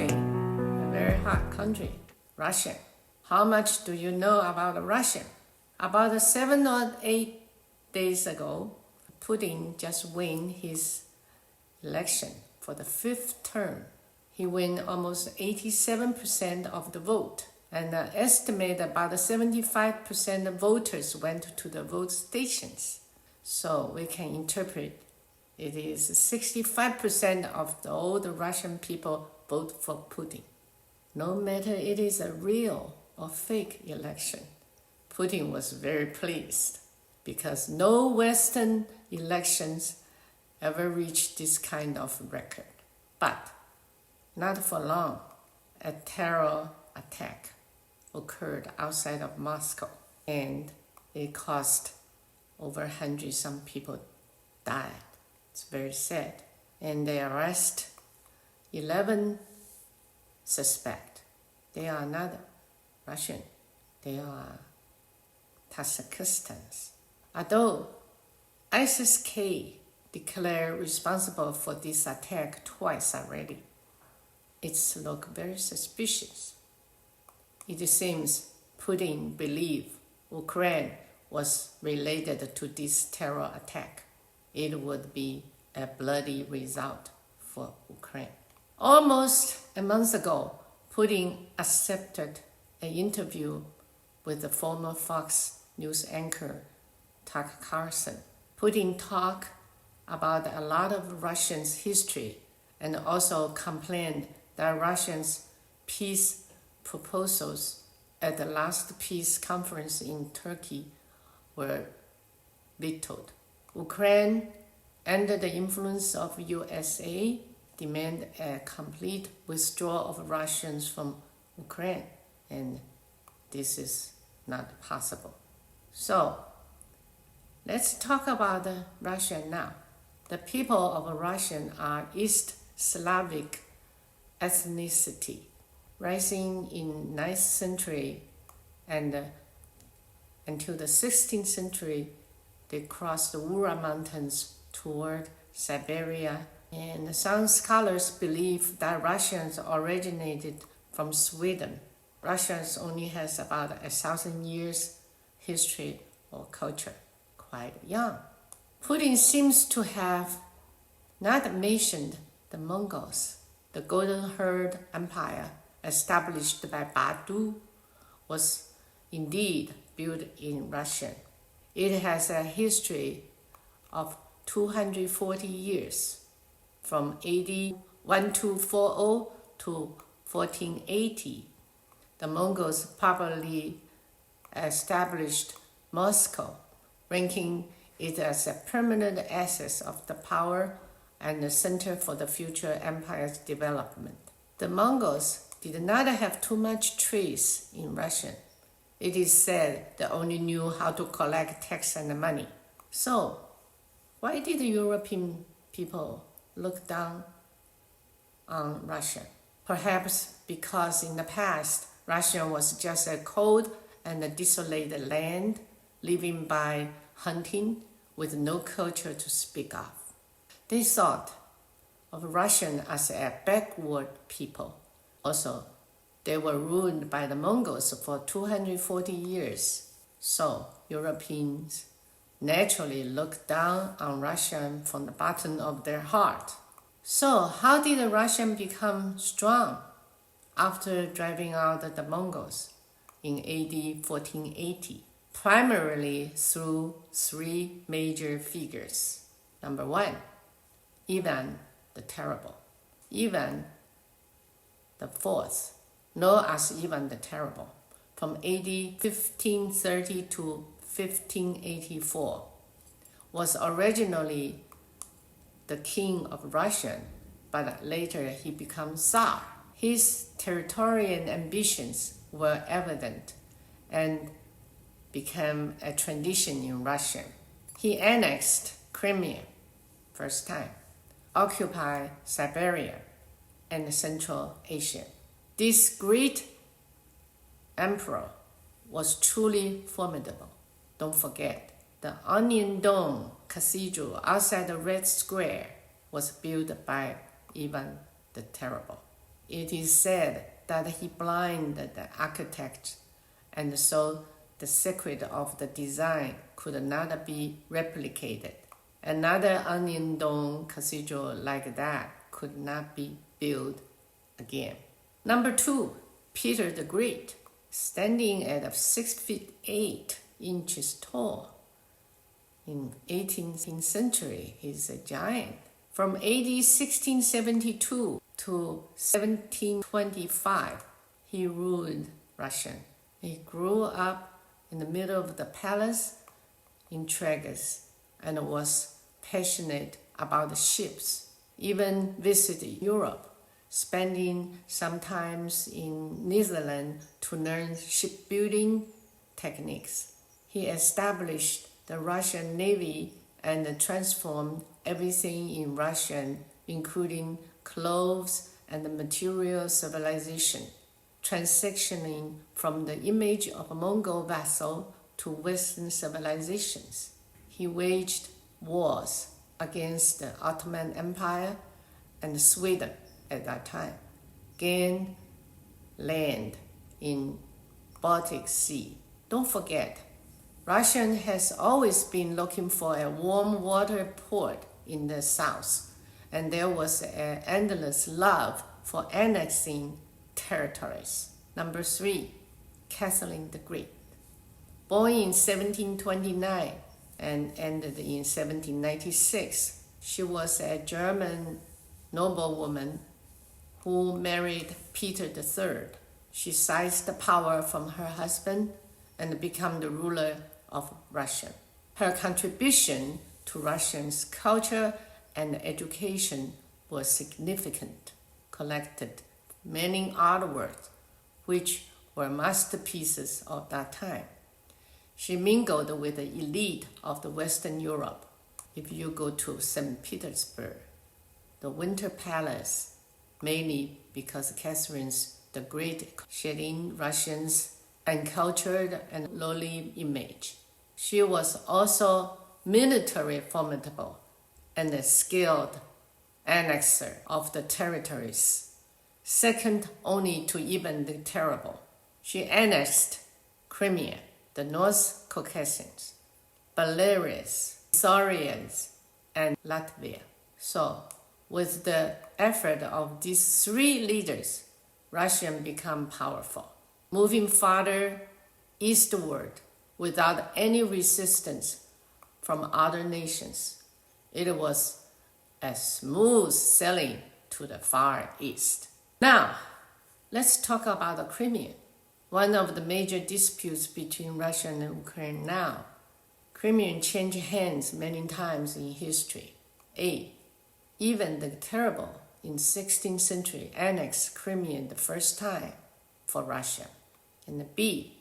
country, a very hot country, Russia. How much do you know about Russia? About 7 or 8 days ago, Putin just won his election for the 5th term. He won almost 87% of the vote, and estimate about 75% of voters went to the vote stations. So we can interpret it is 65% of all the Russian people vote for Putin. No matter it is a real or fake election, Putin was very pleased because no Western elections ever reached this kind of record. But not for long, a terror attack occurred outside of Moscow, and it cost over 100 some people died. It's very sad. And they arrest 11 suspects. They are not Russian. They are Tajikistan's. Although ISIS-K declared responsible for this attack twice already, it looks very suspicious. It seems Putin believed Ukraine was related to this terror attack. It would be a bloody result for Ukraine. Almost a month ago, Putin accepted an interview with the former Fox News anchor Tucker Carlson. Putin talked about a lot of Russians' history and also complained that Russians' peace proposals at the last peace conference in Turkey were vetoed. Ukraine, under the influence of USA, demand a complete withdrawal of Russians from Ukraine, and this is not possible. So, let's talk about Russia now. The people of Russia are East Slavic ethnicity, rising in 9th century and until the 16th century, they crossed the Ural Mountains toward Siberia. And some scholars believe that Russians originated from Sweden. Russians only has about 1,000 years history or culture, quite young. Putin seems to have not mentioned the Mongols. The Golden Herd Empire, established by Badu, was indeed built in Russia. It has a history of 240 years, from AD 1240 to 1480. The Mongols probably established Moscow, ranking it as a permanent access of the power and the center for the future empire's development. The Mongols did not have too much trees in Russia. It is said they only knew how to collect tax and money. So, why did the European people look down on Russia? Perhaps because in the past, Russia was just a cold and a desolate land, living by hunting with no culture to speak of. They thought of Russian as a backward people. Also, they were ruled by the Mongols for 240 years. So, Europeans naturally looked down on Russia from the bottom of their heart. So, how did the Russians become strong after driving out the Mongols in AD 1480? Primarily through 3 major figures. Number 1, Ivan the Terrible. Ivan the Fourth, known as Ivan the Terrible, from AD 1530 to 1584, was originally the king of Russia, but later he became Tsar. His territorial ambitions were evident and became a tradition in Russia. He annexed Crimea, first time, occupied Siberia and Central Asia. This great emperor was truly formidable. Don't forget, the Onion Dome Cathedral outside the Red Square was built by Ivan the Terrible. It is said that he blinded the architect, and so the secret of the design could not be replicated. Another onion dome cathedral like that could not be built again. Number 2, Peter the Great, standing at 6 feet 8 inches tall. In 18th century, he's a giant. From AD 1672 to 1725, he ruled Russia. He grew up in the middle of the palace in Tragus and was passionate about the ships, even visited Europe, spending sometimes in Netherlands to learn shipbuilding techniques. He established the Russian Navy and transformed everything in Russian, including clothes and material civilization, transitioning from the image of a Mongol vassal to Western civilizations. He waged wars against the Ottoman Empire and Sweden at that time, gained land in Baltic Sea. Don't forget, Russia has always been looking for a warm water port in the south, and there was an endless love for annexing territories. Number 3, Catherine the Great. Born in 1729 and ended in 1796, she was a German noblewoman who married Peter III. She seized the power from her husband and became the ruler of Russia. Her contribution to Russians' culture and education was significant, collected many artworks which were masterpieces of that time. She mingled with the elite of the Western Europe. If you go to St. Petersburg, the Winter Palace, mainly because Catherine's the Great shedding Russians' uncultured and lowly image. She was also military formidable and a skilled annexer of the territories, second only to Ivan the Terrible. She annexed Crimea, the North Caucasus, Belarus, Thurians, and Latvia. So, with the effort of these 3 leaders, Russia became powerful, moving farther eastward without any resistance from other nations. It was a smooth sailing to the Far East. Now, let's talk about the Crimea, one of the major disputes between Russia and Ukraine now. Crimea changed hands many times in history. A. Ivan the Terrible in 16th century annexed Crimea the first time for Russia. And B.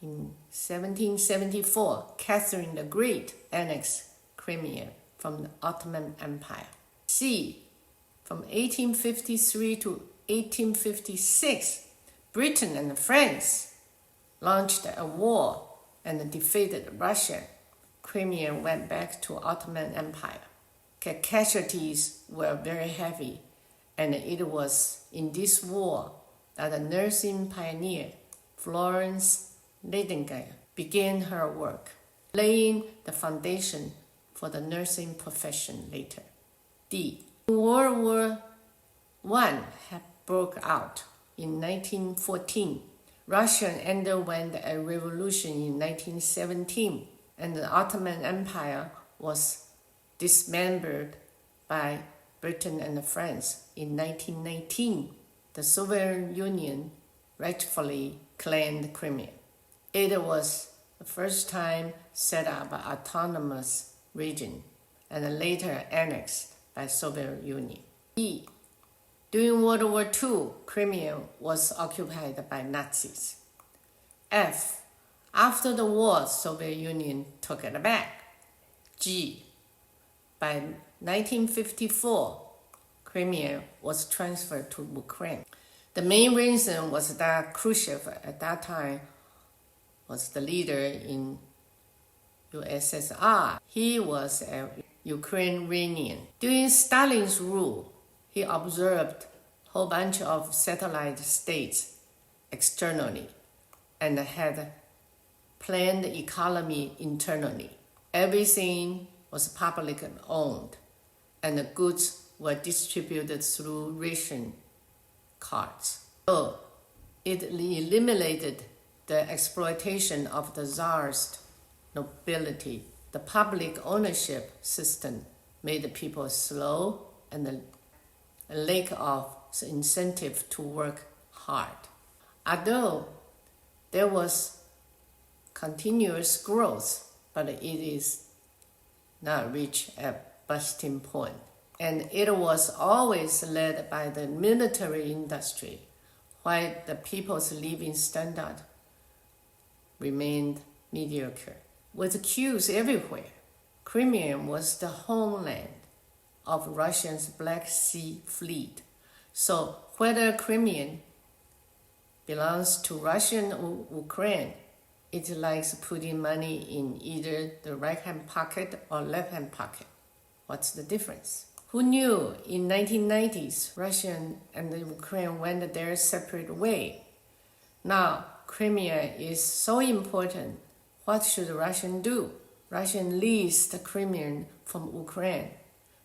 In 1774, Catherine the Great annexed Crimea from the Ottoman Empire. C. From 1853 to 1856, Britain and France launched a war and defeated Russia. Crimea went back to Ottoman Empire. Casualties were very heavy, and it was in this war that the nursing pioneer Florence Nightingale began her work, laying the foundation for the nursing profession later. D. World War I had broke out in 1914. Russia underwent a revolution in 1917, and the Ottoman Empire was dismembered by Britain and France in 1919. The Soviet Union rightfully claimed Crimea. It was the first time set up an autonomous region and later annexed by Soviet Union. E. During World War II, Crimea was occupied by Nazis. F. After the war, Soviet Union took it back. G. By 1954, Crimea was transferred to Ukraine. The main reason was that Khrushchev at that time was the leader in USSR. He was a Ukrainian. During Stalin's rule, he observed whole bunch of satellite states externally and had planned economy internally. Everything was public owned, and the goods were distributed through ration cards. So it eliminated the exploitation of the czar's nobility. The public ownership system made people slow and a lack of incentive to work hard. Although there was continuous growth, but it is not reached a bursting point. And it was always led by the military industry, while the people's living standard remained mediocre. With queues everywhere, Crimea was the homeland of Russia's Black Sea Fleet. So whether Crimea belongs to Russian or Ukraine, it likes putting money in either the right-hand pocket or left-hand pocket. What's the difference? Who knew in 1990s Russia and Ukraine went their separate way? Now Crimea is so important. What should Russia do? Russia leased Crimea from Ukraine.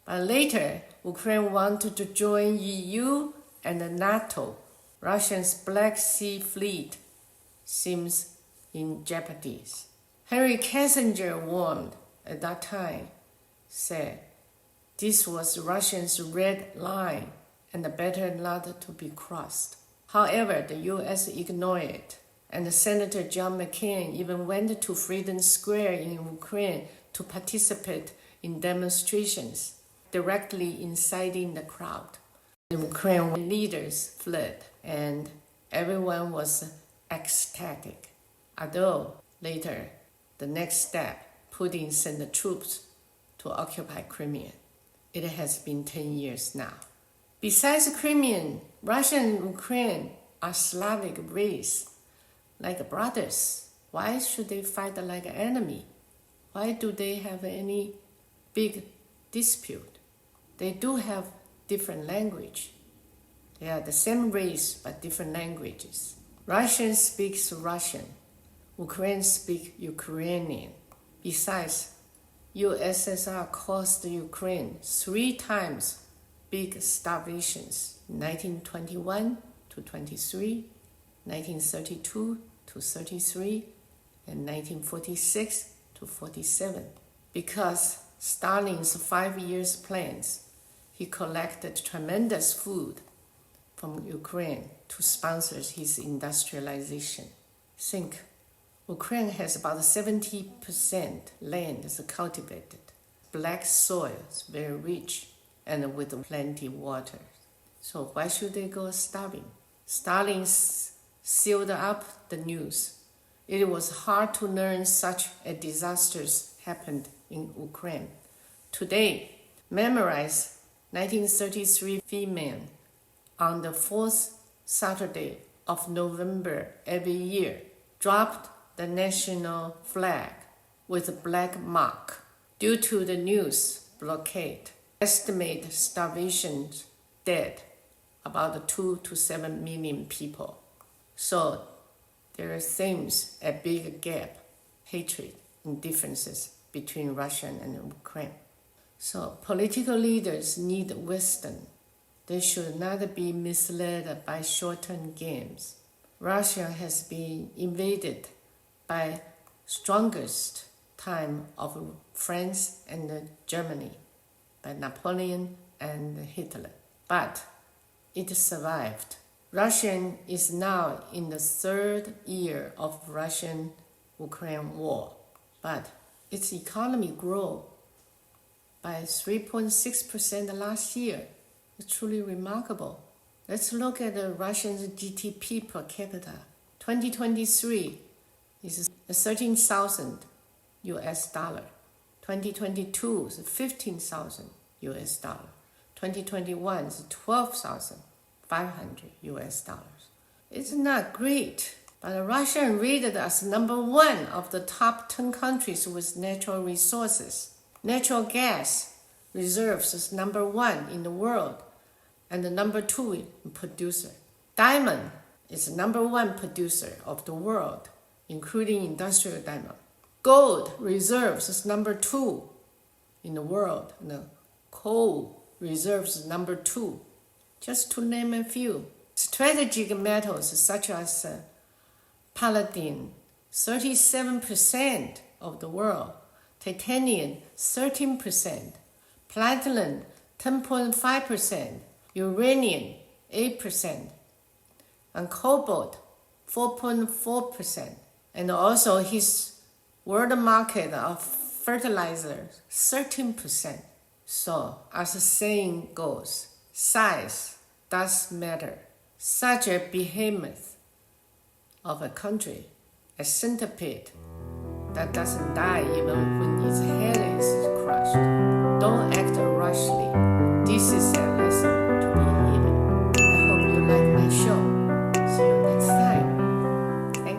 But later, Ukraine wanted to join EU and NATO. Russia's Black Sea Fleet seems in jeopardy. Henry Kissinger warned at that time, said this was Russia's red line and better not to be crossed. However, the U.S. ignored it, and Senator John McCain even went to Freedom Square in Ukraine to participate in demonstrations, directly inciting the crowd. The Ukrainian leaders fled, and everyone was ecstatic. Although later, the next step, Putin sent the troops to occupy Crimea. It has been 10 years now. Besides Crimean, Russia and Ukraine are Slavic race, like brothers. Why should they fight like an enemy? Why do they have any big dispute? They do have different language. They are the same race but different languages. Russian speaks Russian. Ukraine speaks Ukrainian. Besides, USSR caused Ukraine 3 times big starvations, 1921 to 23, 1932 to 33, and 1946 to 47. Because Stalin's 5 years plans, he collected tremendous food from Ukraine to sponsor his industrialization. Think, Ukraine has about 70% land is cultivated. Black soil is very rich and with plenty of water. So why should they go starving? Stalin sealed up the news. It was hard to learn such a disaster happened in Ukraine. Today, memorize 1933 female on the 4th Saturday of November every year dropped the national flag with a black mark due to the news blockade. Estimate starvation dead about 2 to 7 million people. So there seems a big gap, hatred, and differences between Russia and Ukraine. So political leaders need wisdom. They should not be misled by short-term games. Russia has been invaded by strongest time of France and Germany, by Napoleon and Hitler. But it survived. Russia is now in the 3rd year of Russian-Ukraine war, but its economy grew by 3.6% last year. It's truly remarkable. Let's look at the Russian GDP per capita. 2023 is 13,000 US dollar. 2022 is 15,000 US dollar. 2021 is 12,500 US dollars. It's not great, but Russia rated as number 1 of the top 10 countries with natural resources. Natural gas reserves is number 1 in the world, and the number 2 producer. Diamond is the number 1 producer of the world, including industrial diamond. Gold reserves is number 2 in the world. The coal reserves is number 2, just to name a few. Strategic metals such as palladium, 37% of the world, titanium, 13%, platinum, 10.5%, uranium, 8%, and cobalt, 4.4%. And also his world market of fertilizer, 13%. So, as the saying goes, size does matter. Such a behemoth of a country, a centipede that doesn't die even when its head is